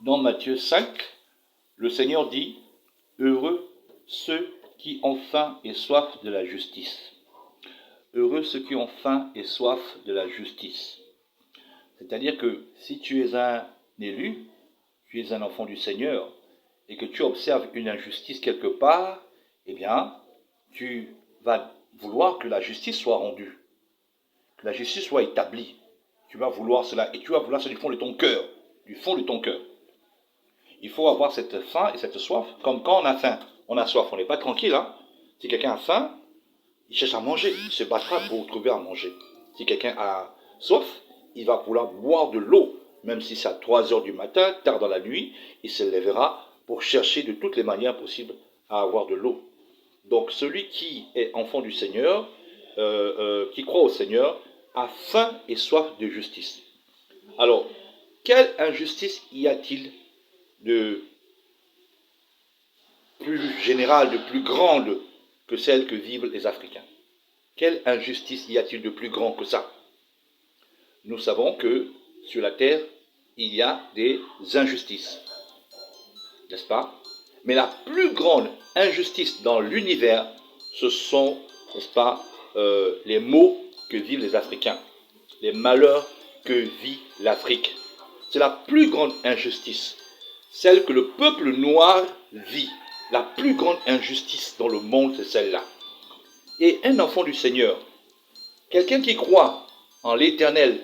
Dans Matthieu 5, le Seigneur dit « Heureux ceux qui ont faim et soif de la justice. » Heureux ceux qui ont faim et soif de la justice. C'est-à-dire que si tu es un élu, tu es un enfant du Seigneur, et que tu observes une injustice quelque part, eh bien, tu vas vouloir que la justice soit rendue, que la justice soit établie. Tu vas vouloir cela, et tu vas vouloir ça du fond de ton cœur, du fond de ton cœur. Il faut avoir cette faim et cette soif, comme quand on a faim, on a soif, on n'est pas tranquille. Hein. Si quelqu'un a faim, il cherche à manger, il se battra pour trouver à manger. Si quelqu'un a soif, il va vouloir boire de l'eau, même si c'est à 3 heures du matin, tard dans la nuit, il se lèvera pour chercher de toutes les manières possibles à avoir de l'eau. Donc celui qui est enfant du Seigneur, qui croit au Seigneur, a faim et soif de justice. Alors, quelle injustice y a-t-il de plus générale, de plus grande que celle que vivent les Africains? Quelle injustice y a-t-il de plus grand que ça? Nous savons que sur la terre, il y a des injustices, n'est-ce pas? Mais la plus grande injustice dans l'univers, ce sont, n'est-ce pas, les maux que vivent les Africains, les malheurs que vit l'Afrique. C'est la plus grande injustice, celle que le peuple noir vit. La plus grande injustice dans le monde, c'est celle-là. Et un enfant du Seigneur, quelqu'un qui croit en l'Éternel,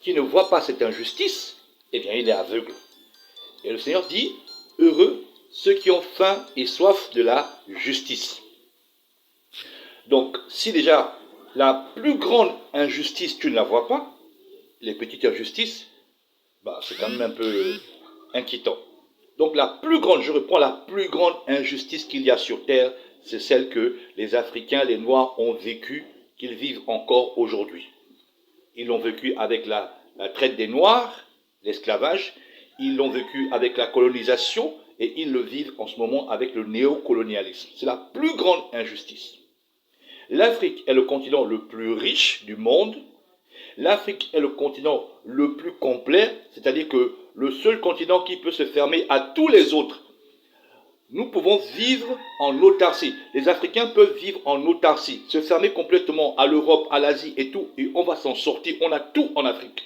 qui ne voit pas cette injustice, eh bien il est aveugle. Et le Seigneur dit, heureux ceux qui ont faim et soif de la justice. Donc si déjà la plus grande injustice tu ne la vois pas, les petites injustices, c'est quand même un peu inquiétant. Donc la plus grande, je reprends la plus grande injustice qu'il y a sur terre, c'est celle que les Africains, les Noirs ont vécue, qu'ils vivent encore aujourd'hui. Ils l'ont vécu avec la traite des Noirs, l'esclavage, ils l'ont vécu avec la colonisation et ils le vivent en ce moment avec le néocolonialisme. C'est la plus grande injustice. L'Afrique est le continent le plus riche du monde. L'Afrique est le continent le plus complet, c'est-à-dire que le seul continent qui peut se fermer à tous les autres. Nous pouvons vivre en autarcie. Les Africains peuvent vivre en autarcie, se fermer complètement à l'Europe, à l'Asie et tout, et on va s'en sortir. On a tout en Afrique.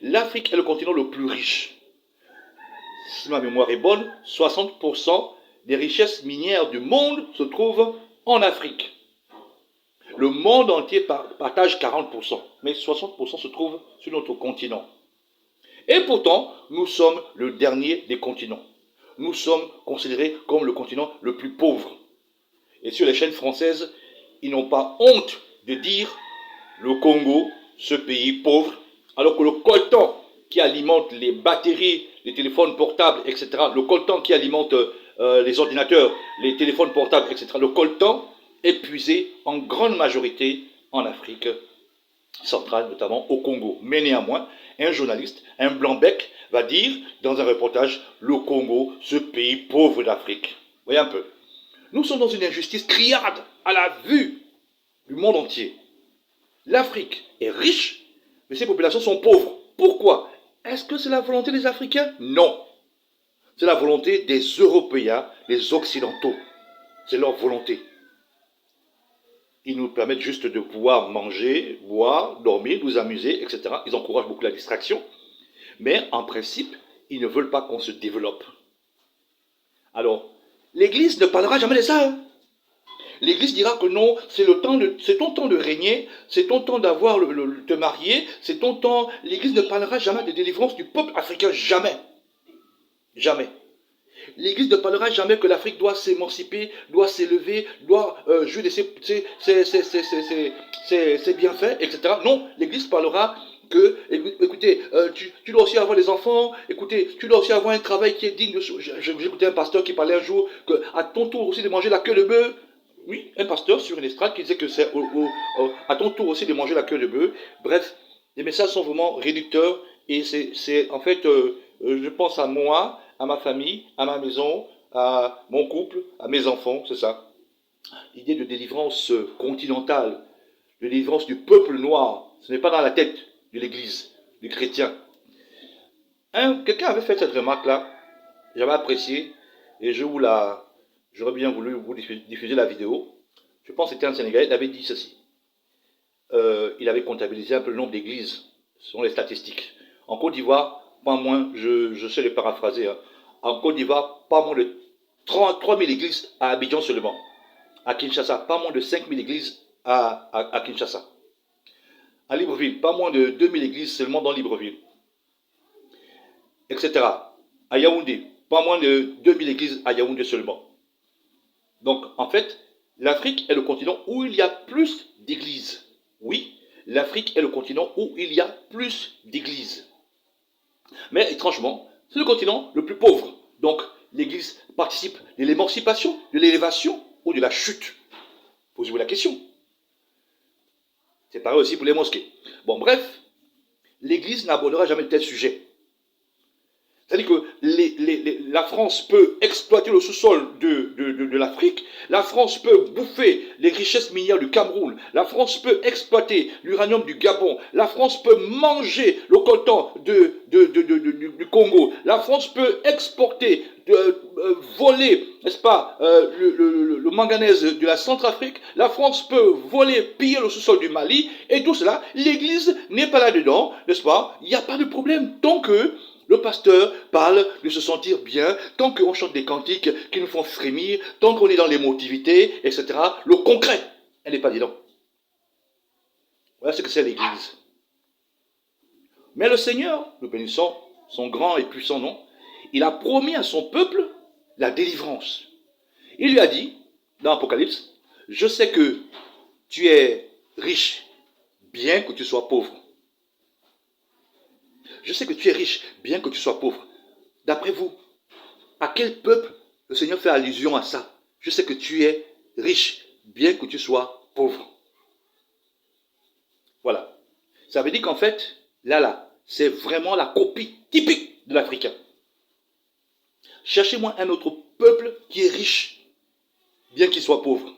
L'Afrique est le continent le plus riche. Si ma mémoire est bonne, 60% des richesses minières du monde se trouvent en Afrique. Le monde entier partage 40%, mais 60% se trouvent sur notre continent. Et pourtant, nous sommes le dernier des continents. Nous sommes considérés comme le continent le plus pauvre. Et sur les chaînes françaises, ils n'ont pas honte de dire le Congo, ce pays pauvre, alors que le coltan qui alimente les batteries, les téléphones portables, etc., le coltan qui alimente les ordinateurs, les téléphones portables, etc., le coltan est puisé en grande majorité en Afrique centrale, notamment au Congo. Mais néanmoins, un journaliste, un blanc-bec, va dire dans un reportage, le Congo, ce pays pauvre d'Afrique. Voyez un peu. Nous sommes dans une injustice criarde à la vue du monde entier. L'Afrique est riche, mais ses populations sont pauvres. Pourquoi? Est-ce que c'est la volonté des Africains? Non. C'est la volonté des Européens, des Occidentaux. C'est leur volonté. Ils nous permettent juste de pouvoir manger, boire, dormir, nous amuser, etc. Ils encouragent beaucoup la distraction. Mais en principe, ils ne veulent pas qu'on se développe. Alors, l'Église ne parlera jamais de ça. Hein. L'Église dira que non, c'est ton temps de régner, c'est ton temps d'avoir te marier, c'est ton temps. L'Église ne parlera jamais de délivrance du peuple africain, jamais. Jamais. L'Église ne parlera jamais que l'Afrique doit s'émanciper, doit s'élever, doit jouir de ses bienfaits, etc. Non, l'Église parlera que, écoutez, tu dois aussi avoir des enfants, écoutez, tu dois aussi avoir un travail qui est digne de... J'écoutais un pasteur qui parlait un jour qu'à ton tour aussi de manger la queue de bœuf. Oui, un pasteur sur une estrade qui disait que c'est à ton tour aussi de manger la queue de bœuf. Bref, les messages sont vraiment réducteurs et c'est en fait, je pense à moi, à ma famille, à ma maison, à mon couple, à mes enfants, c'est ça. L'idée de délivrance continentale, de délivrance du peuple noir, ce n'est pas dans la tête de l'Église, du chrétien. Quelqu'un avait fait cette remarque-là, j'avais apprécié, et j'aurais bien voulu vous diffuser la vidéo. Je pense que c'était un Sénégalais, il avait dit ceci. Il avait comptabilisé un peu le nombre d'églises, selon les statistiques. En Côte d'Ivoire, pas moins, je sais le paraphraser, hein, en Côte d'Ivoire, pas moins de 3 000 églises à Abidjan seulement. À Kinshasa, pas moins de 5 000 églises à Kinshasa. À Libreville, pas moins de 2 000 églises seulement dans Libreville, etc. À Yaoundé, pas moins de 2 000 églises à Yaoundé seulement. Donc, en fait, l'Afrique est le continent où il y a plus d'églises. Oui, l'Afrique est le continent où il y a plus d'églises. Mais étrangement, c'est le continent le plus pauvre. Donc, l'église participe de l'émancipation, de l'élévation ou de la chute. Posez-vous la question. C'est pareil aussi pour les mosquées. Bon, bref, l'église n'abordera jamais de tel sujet. C'est-à-dire que la France peut exploiter le sous-sol de l'Afrique, la France peut bouffer les richesses minières du Cameroun, la France peut exploiter l'uranium du Gabon, la France peut manger le coltan du Congo, la France peut exporter, voler, n'est-ce pas, le manganèse de la Centrafrique, la France peut voler, piller le sous-sol du Mali, et tout cela, l'Église n'est pas là-dedans, n'est-ce pas? Il n'y a pas de problème tant que le pasteur parle de se sentir bien, tant qu'on chante des cantiques qui nous font frémir, tant qu'on est dans l'émotivité, etc. Le concret, elle n'est pas dedans. Voilà ce que c'est l'Église. Mais le Seigneur, nous bénissons son grand et puissant nom, il a promis à son peuple la délivrance. Il lui a dit, dans Apocalypse, je sais que tu es riche, bien que tu sois pauvre. Je sais que tu es riche, bien que tu sois pauvre. D'après vous, à quel peuple le Seigneur fait allusion à ça? Je sais que tu es riche, bien que tu sois pauvre. Voilà. Ça veut dire qu'en fait, là, c'est vraiment la copie typique de l'Africain. Cherchez-moi un autre peuple qui est riche, bien qu'il soit pauvre.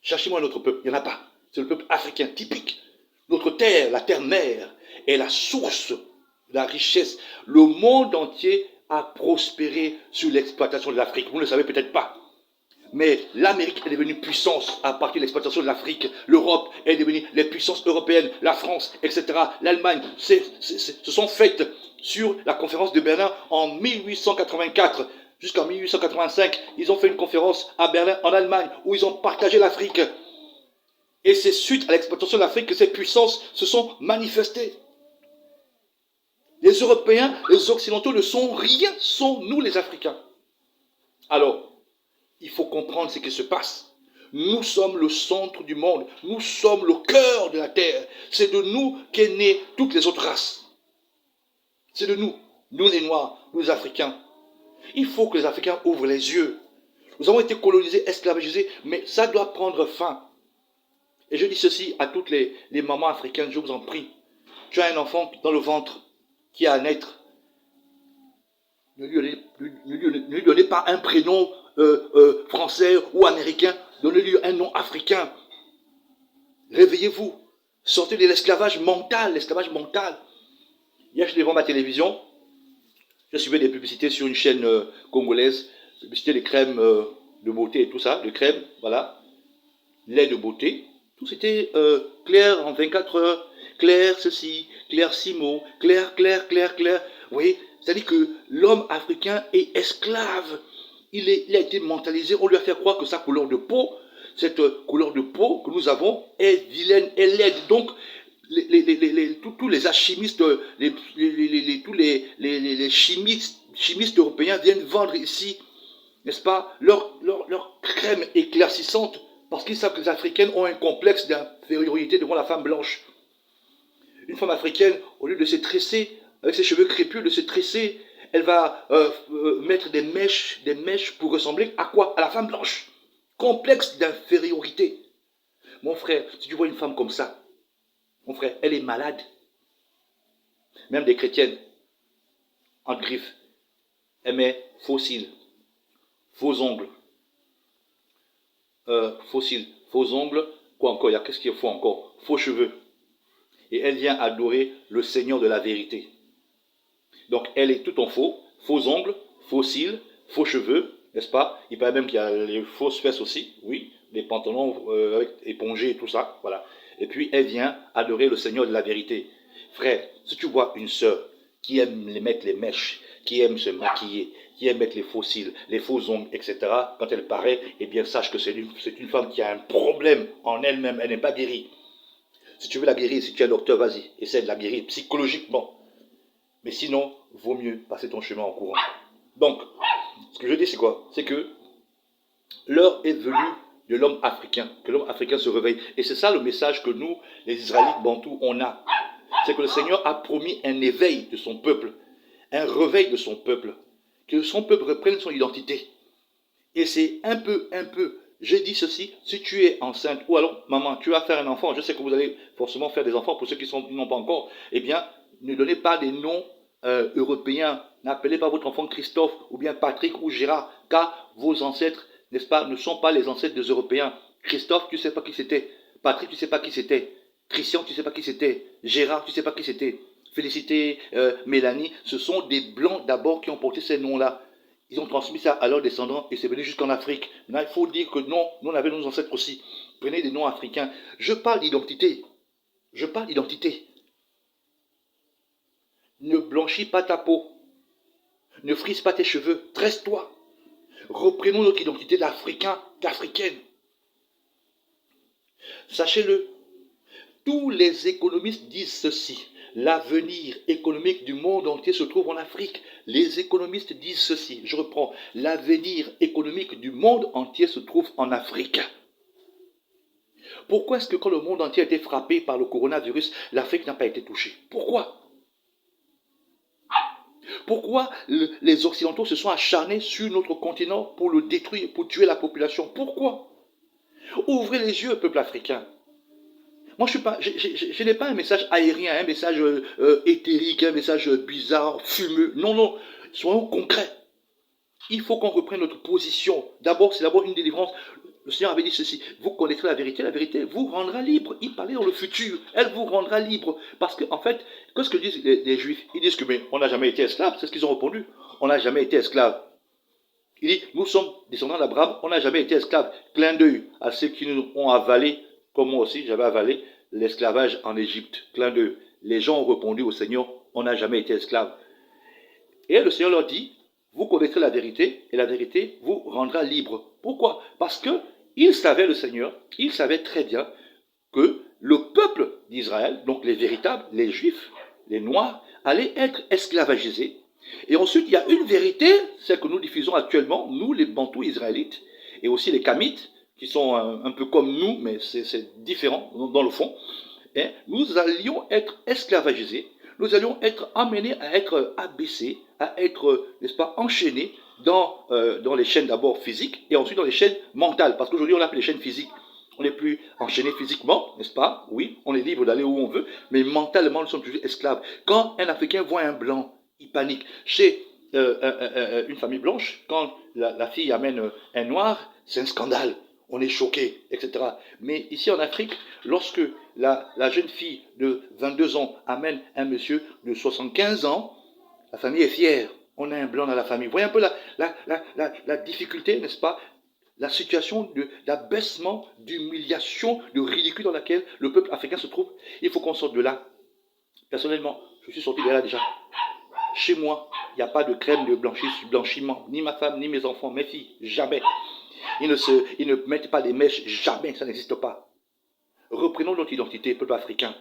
Cherchez-moi un autre peuple, il n'y en a pas. C'est le peuple africain typique. Notre terre, la terre-mère, est la source de la richesse. Le monde entier a prospéré sur l'exploitation de l'Afrique. Vous ne le savez peut-être pas. Mais l'Amérique est devenue puissance à partir de l'exploitation de l'Afrique. L'Europe est devenue les puissances européennes, la France, etc. L'Allemagne se sont faites sur la conférence de Berlin en 1884 jusqu'en 1885. Ils ont fait une conférence à Berlin, en Allemagne, où ils ont partagé l'Afrique. Et c'est suite à l'exploitation de l'Afrique que ces puissances se sont manifestées. Les Européens, les Occidentaux ne sont rien, sont nous les Africains. Alors, il faut comprendre ce qui se passe. Nous sommes le centre du monde. Nous sommes le cœur de la terre. C'est de nous qu'est née toutes les autres races. C'est de nous, nous les Noirs, nous les Africains. Il faut que les Africains ouvrent les yeux. Nous avons été colonisés, esclavagisés, mais ça doit prendre fin. Et je dis ceci à toutes les mamans africaines, je vous en prie. Tu as un enfant dans le ventre qui a à naître. Ne lui donnez pas un prénom français ou américain. Donnez-lui un nom africain. Réveillez-vous. Sortez de l'esclavage mental. L'esclavage mental. Hier, j'étais devant ma télévision. Je suivais des publicités sur une chaîne congolaise. Publicité de crèmes de beauté et tout ça. De crème, voilà. Lait de beauté. Tout c'était clair en 24 heures. Clair ceci, clair 6 mots. Clair. Vous voyez, c'est-à-dire que l'homme africain est esclave. Il a été mentalisé. On lui a fait croire que sa couleur de peau, cette couleur de peau que nous avons, est vilaine, est laide. Donc, tous les alchimistes, tous les chimistes européens viennent vendre ici, n'est-ce pas, leur crème éclaircissante, parce qu'ils savent que les Africaines ont un complexe d'infériorité devant la femme blanche. Une femme africaine, au lieu de se tresser, avec ses cheveux crépus, de se tresser, elle va mettre des mèches pour ressembler à quoi? À la femme blanche. Complexe d'infériorité. Mon frère, si tu vois une femme comme ça, mon frère, elle est malade. Même des chrétiennes, entre griffes, elle met faux cils, faux ongles, faux ongles, quoi encore? Qu'est-ce qu'il faut encore? Faux cheveux. Et elle vient adorer le Seigneur de la vérité. Donc elle est tout en faux, faux ongles, faux cils, faux cheveux, n'est-ce pas? Il paraît même qu'il y a les fausses fesses aussi, oui, les pantalons avec épongés et tout ça, voilà. Et puis elle vient adorer le Seigneur de la vérité. Frère, si tu vois une sœur qui aime les mettre les mèches, qui aime se maquiller, qui aime mettre les faux cils, les faux ongles, etc., quand elle paraît, eh bien sache que c'est une femme qui a un problème en elle-même, elle n'est pas guérie. Si tu veux la guérir, si tu es un docteur, vas-y, essaie de la guérir psychologiquement. Mais sinon, vaut mieux passer ton chemin en courant. Donc, ce que je dis, c'est quoi? C'est que l'heure est venue de l'homme africain, que l'homme africain se réveille. Et c'est ça le message que nous, les Israélites bantous, on a. C'est que le Seigneur a promis un éveil de son peuple, un réveil de son peuple, que son peuple reprenne son identité. Et c'est un peu, j'ai dit ceci, si tu es enceinte, ou alors, maman, tu vas faire un enfant, je sais que vous allez forcément faire des enfants, pour ceux qui n'ont pas encore, eh bien, ne donnez pas des noms européens, n'appelez pas votre enfant Christophe, ou bien Patrick, ou Gérard, car vos ancêtres, n'est-ce pas, ne sont pas les ancêtres des Européens. Christophe, tu ne sais pas qui c'était. Patrick, tu ne sais pas qui c'était. Christian, tu ne sais pas qui c'était. Gérard, tu ne sais pas qui c'était. Félicité, Mélanie, ce sont des Blancs d'abord qui ont porté ces noms-là. Ils ont transmis ça à leurs descendants et c'est venu jusqu'en Afrique. Maintenant, il faut dire que non, nous on avait nos ancêtres aussi. Prenez des noms africains. Je parle d'identité. Je parle d'identité. Ne blanchis pas ta peau. Ne frise pas tes cheveux. Tresse-toi. Reprenons notre identité d'Africain, d'Africaine. Sachez-le, tous les économistes disent ceci. L'avenir économique du monde entier se trouve en Afrique. Les économistes disent ceci. Je reprends. L'avenir économique du monde entier se trouve en Afrique. Pourquoi est-ce que quand le monde entier a été frappé par le coronavirus, l'Afrique n'a pas été touchée? Pourquoi? Pourquoi les Occidentaux se sont acharnés sur notre continent pour le détruire, pour tuer la population? Pourquoi? Ouvrez les yeux, peuple africain. Moi, je n'ai pas un message aérien, un message éthérique, un message bizarre, fumeux. Non, non, soyons concrets. Il faut qu'on reprenne notre position. D'abord, c'est d'abord une délivrance. Le Seigneur avait dit ceci, vous connaîtrez la vérité vous rendra libre. Il parlait dans le futur, elle vous rendra libre. Parce qu'en fait, qu'est-ce que disent les Juifs? Ils disent que mais on n'a jamais été esclaves, c'est ce qu'ils ont répondu. On n'a jamais été esclaves. Il dit, nous sommes descendants d'Abraham, on n'a jamais été esclaves. Clin d'œil à ceux qui nous ont avalé, comme moi aussi j'avais avalé l'esclavage en Égypte. Clin d'œil. Les gens ont répondu au Seigneur, on n'a jamais été esclaves. Et le Seigneur leur dit, vous connaîtrez la vérité et la vérité vous rendra libre. Pourquoi? Parce que il savait, le Seigneur, il savait très bien que le peuple d'Israël, donc les véritables, les Juifs, les Noirs, allaient être esclavagisés. Et ensuite, il y a une vérité, celle que nous diffusons actuellement, nous les Bantous israélites, et aussi les Kamites, qui sont un peu comme nous, mais c'est différent dans le fond. Et nous allions être esclavagisés, nous allions être amenés à être abaissés, à être, n'est-ce pas, enchaînés dans les chaînes d'abord physiques et ensuite dans les chaînes mentales. Parce qu'aujourd'hui, on appelle les chaînes physiques. On n'est plus enchaîné physiquement, n'est-ce pas? Oui, on est libre d'aller où on veut, mais mentalement, nous sommes toujours esclaves. Quand un Africain voit un blanc, il panique. Chez une famille blanche, quand la fille amène un noir, c'est un scandale. On est choqué, etc. Mais ici en Afrique, lorsque la jeune fille de 22 ans amène un monsieur de 75 ans, la famille est fière. On a un blanc dans la famille. Vous voyez un peu la difficulté, n'est-ce pas? La situation d'abaissement, d'humiliation, de ridicule dans laquelle le peuple africain se trouve. Il faut qu'on sorte de là. Personnellement, je suis sorti de là déjà. Chez moi, il n'y a pas de crème de blanchiment. Ni ma femme, ni mes enfants, mes filles, jamais. Ils ne mettent pas des mèches, jamais, ça n'existe pas. Reprenons notre identité, peuple africain.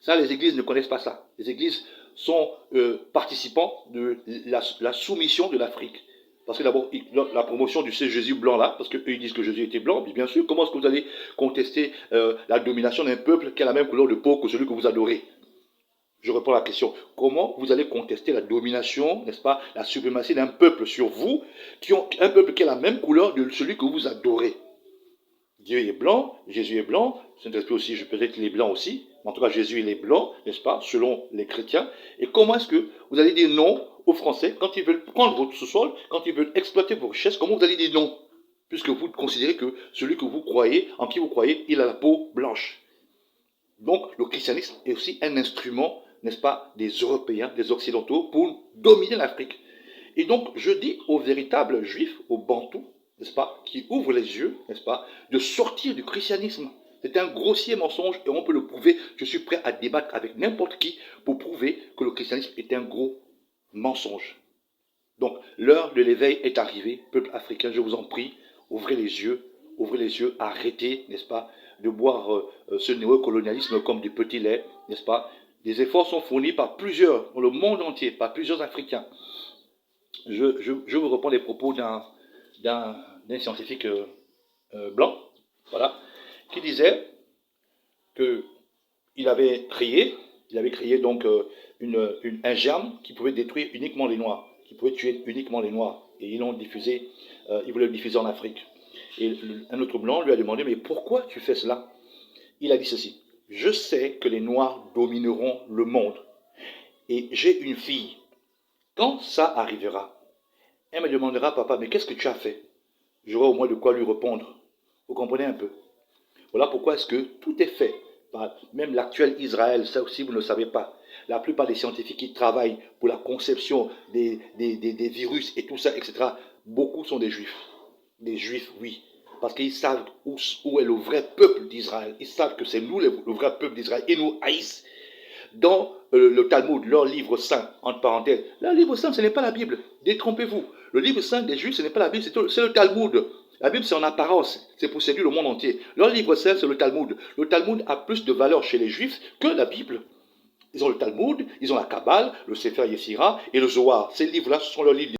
Ça, les églises ne connaissent pas ça. Les églises sont participants de la soumission de l'Afrique. Parce que d'abord, la promotion du Jésus blanc là, parce qu'eux ils disent que Jésus était blanc, mais bien sûr, comment est-ce que vous allez contester la domination d'un peuple qui a la même couleur de peau que celui que vous adorez? Je réponds à la question, comment vous allez contester la domination, n'est-ce pas, la suprématie d'un peuple sur vous, un peuple qui a la même couleur de celui que vous adorez? Dieu est blanc, Jésus est blanc, Saint-Esprit aussi, peut-être qu'il est blanc aussi, mais en tout cas Jésus il est blanc, n'est-ce pas, selon les chrétiens. Et comment est-ce que vous allez dire non aux Français quand ils veulent prendre votre sous-sol, quand ils veulent exploiter vos richesses? Comment vous allez dire non? Puisque vous considérez que celui que vous croyez, en qui vous croyez, il a la peau blanche. Donc le christianisme est aussi un instrument n'est-ce pas, des Européens, des Occidentaux, pour dominer l'Afrique. Et donc, je dis aux véritables juifs, aux bantous, n'est-ce pas, qui ouvrent les yeux, n'est-ce pas, de sortir du christianisme. C'est un grossier mensonge et on peut le prouver. Je suis prêt à débattre avec n'importe qui pour prouver que le christianisme est un gros mensonge. Donc, l'heure de l'éveil est arrivée. Peuple africain, je vous en prie, ouvrez les yeux, arrêtez, n'est-ce pas, de boire ce néocolonialisme comme du petit lait, n'est-ce pas. Des efforts sont fournis par plusieurs, dans le monde entier, par plusieurs Africains. Je vous reprends les propos d'un scientifique blanc, voilà, qui disait qu'il avait créé donc un germe qui pouvait détruire uniquement les Noirs, qui pouvait tuer uniquement les Noirs. Et ils l'ont diffusé, ils voulaient le diffuser en Afrique. Et un autre blanc lui a demandé, mais pourquoi tu fais cela? Il a dit ceci, je sais que les Noirs domineront le monde. Et j'ai une fille. Quand ça arrivera, elle me demandera, papa, mais qu'est-ce que tu as fait? J'aurai au moins de quoi lui répondre. Vous comprenez un peu? Voilà pourquoi est-ce que tout est fait. Même l'actuel Israël, ça aussi vous ne le savez pas. La plupart des scientifiques qui travaillent pour la conception des virus et tout ça, etc., beaucoup sont des juifs. Des juifs, oui. Parce qu'ils savent où est le vrai peuple d'Israël. Ils savent que c'est nous le vrai peuple d'Israël. Ils nous haïssent. Dans le Talmud, leur livre saint, entre parenthèses, leur livre saint, ce n'est pas la Bible. Détrompez-vous. Le livre saint des Juifs, ce n'est pas la Bible, c'est le Talmud. La Bible, c'est en apparence. C'est pour séduire le monde entier. Leur livre saint, c'est le Talmud. Le Talmud a plus de valeur chez les Juifs que la Bible. Ils ont le Talmud, ils ont la Kabbale, le Sefer Yetzira et le Zohar. Ces livres-là, ce sont leurs livres.